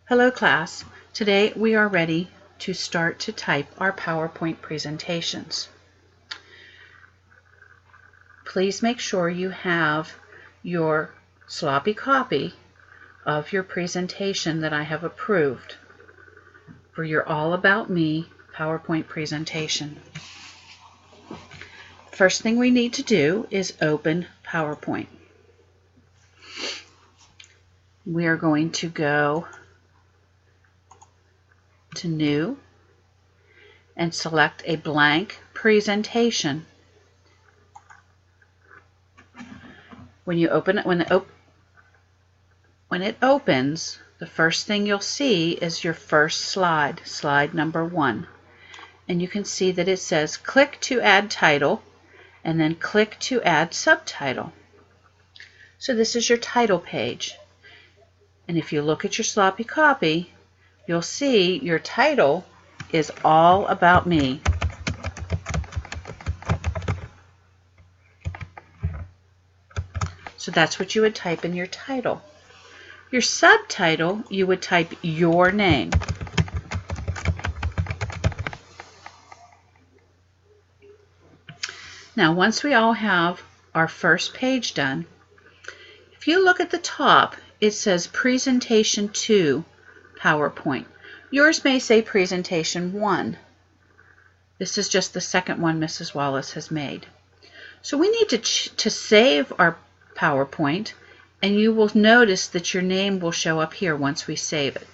Hello class. Today we are ready to start to type our PowerPoint presentations. Please make sure you have your sloppy copy of your presentation that I have approved for your All About Me PowerPoint presentation. First thing we need to do is open PowerPoint. We are going to go to New and select a blank presentation. When you open it, when it opens, the first thing you'll see is your first slide, slide number 1. And you can see that it says click to add title and then click to add subtitle. So this is your title page. And if you look at your sloppy copy, you'll see your title is All About Me. So that's what you would type in your title. Your subtitle, you would type your name. Now, once we all have our first page done, if you look at the top, it says Presentation 2 PowerPoint. Yours may say Presentation 1. This is just the second one Mrs. Wallace has made. So we need to save our PowerPoint, and you will notice that your name will show up here once we save it.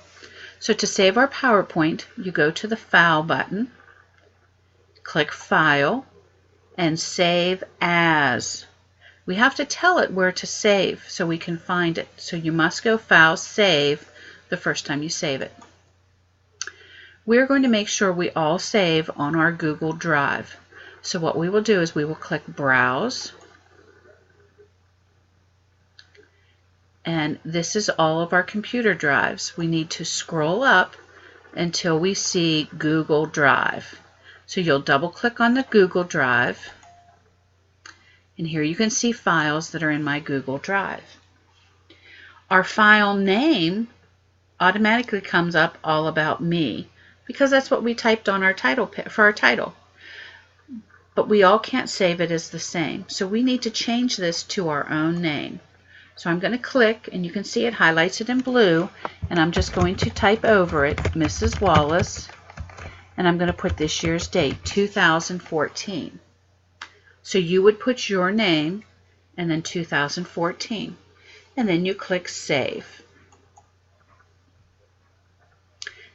So to save our PowerPoint, you go to the File button, click File, and Save As. We have to tell it where to save so we can find it. So you must go File, Save the first time you save it. We're going to make sure we all save on our Google Drive. So what we will do is we will click Browse. And this is all of our computer drives. We need to scroll up until we see Google Drive. So you'll double click on the Google Drive. And here you can see files that are in my Google Drive. Our file name automatically comes up All About Me because that's what we typed on our title for our title. But we all can't save it as the same. So we need to change this to our own name. So I'm going to click, and you can see it highlights it in blue, and I'm just going to type over it Mrs. Wallace, and I'm going to put this year's date, 2014. So you would put your name and then 2014, and then you click Save.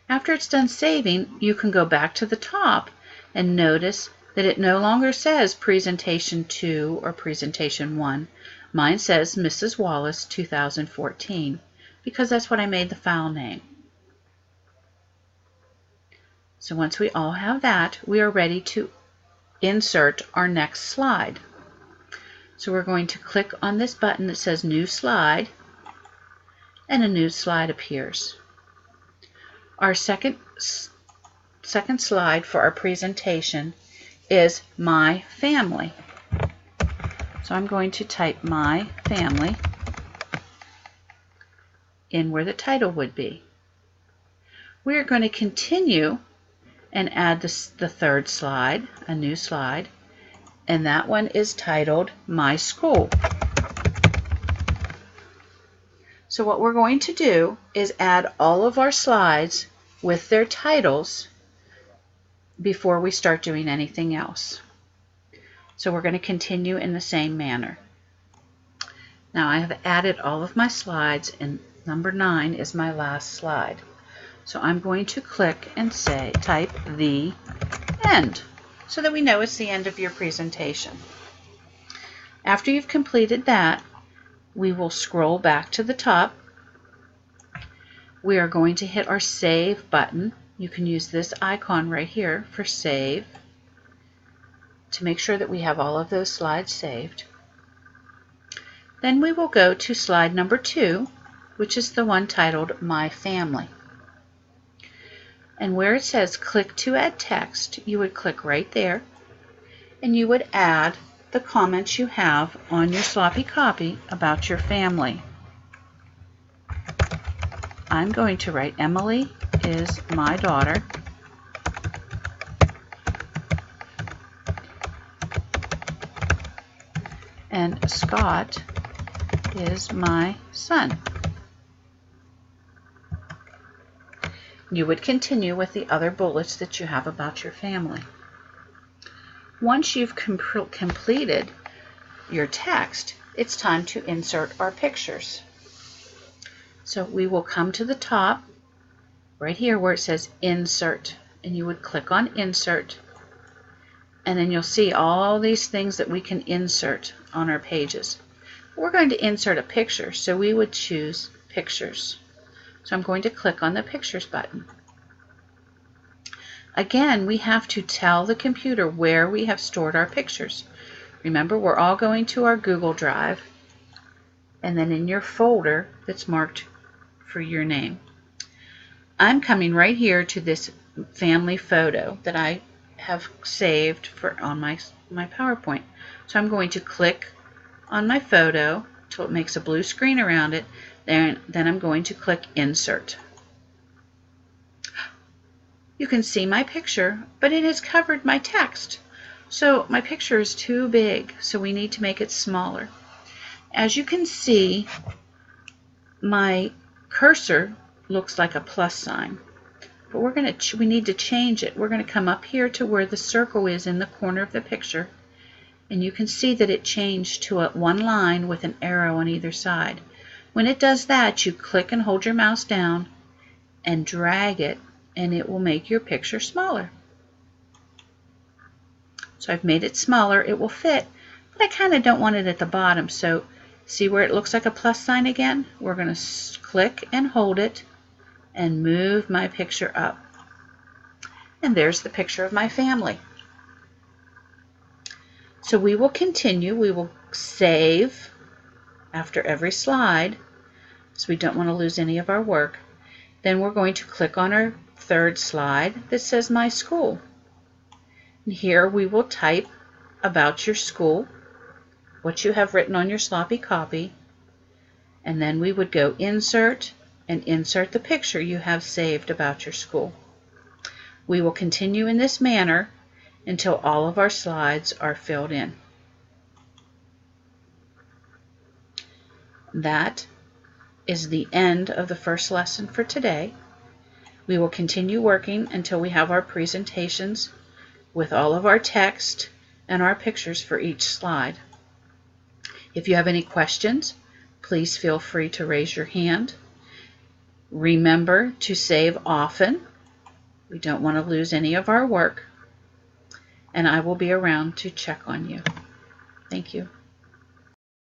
After it's done saving, you can go back to the top and notice that it no longer says Presentation 2 or Presentation 1. Mine says Mrs. Wallace 2014 because that's what I made the file name. So once we all have that, we are ready to insert our next slide. So we're going to click on this button that says New Slide, and a new slide appears. Our second slide for our presentation is My Family. So I'm going to type My Family in where the title would be. We're going to continue and add the third slide, a new slide, and that one is titled My School. So what we're going to do is add all of our slides with their titles before we start doing anything else. So we're going to continue in the same manner. Now I have added all of my slides, and number 9 is my last slide. So I'm going to click and type The End so that we know it's the end of your presentation. After you've completed that, we will scroll back to the top. We are going to hit our Save button. You can use this icon right here for Save to make sure that we have all of those slides saved. Then we will go to slide number 2, which is the one titled My Family. And where it says click to add text, you would click right there, and you would add the comments you have on your sloppy copy about your family. I'm going to write Emily is my daughter. And Scott is my son. You would continue with the other bullets that you have about your family. Once you've completed your text, it's time to insert our pictures. So we will come to the top, right here where it says Insert, and you would click on Insert, and then you'll see all these things that we can insert on our pages. We're going to insert a picture, so we would choose Pictures. So I'm going to click on the Pictures button. Again, we have to tell the computer where we have stored our pictures. Remember, we're all going to our Google Drive, and then in your folder that's marked for your name. I'm coming right here to this family photo that I have saved on my PowerPoint. So I'm going to click on my photo till it makes a blue screen around it. Then I'm going to click Insert. You can see my picture, but it has covered my text. So my picture is too big, so we need to make it smaller. As you can see, my cursor looks like a plus sign, but we need to change it. We're going to come up here to where the circle is in the corner of the picture, and you can see that it changed to one line with an arrow on either side. When it does that, you click and hold your mouse down and drag it, and it will make your picture smaller. So I've made it smaller. It will fit, but I kind of don't want it at the bottom. So see where it looks like a plus sign again? We're going to click and hold it and move my picture up. And there's the picture of my family. So we will continue. We will save after every slide, so we don't want to lose any of our work. Then we're going to click on our third slide that says My School. And here we will type about your school, what you have written on your sloppy copy, and then we would go Insert and insert the picture you have saved about your school. We will continue in this manner until all of our slides are filled in. That is the end of the first lesson for today. We will continue working until we have our presentations with all of our text and our pictures for each slide. If you have any questions, please feel free to raise your hand. Remember to save often. We don't want to lose any of our work, and I will be around to check on you. Thank you.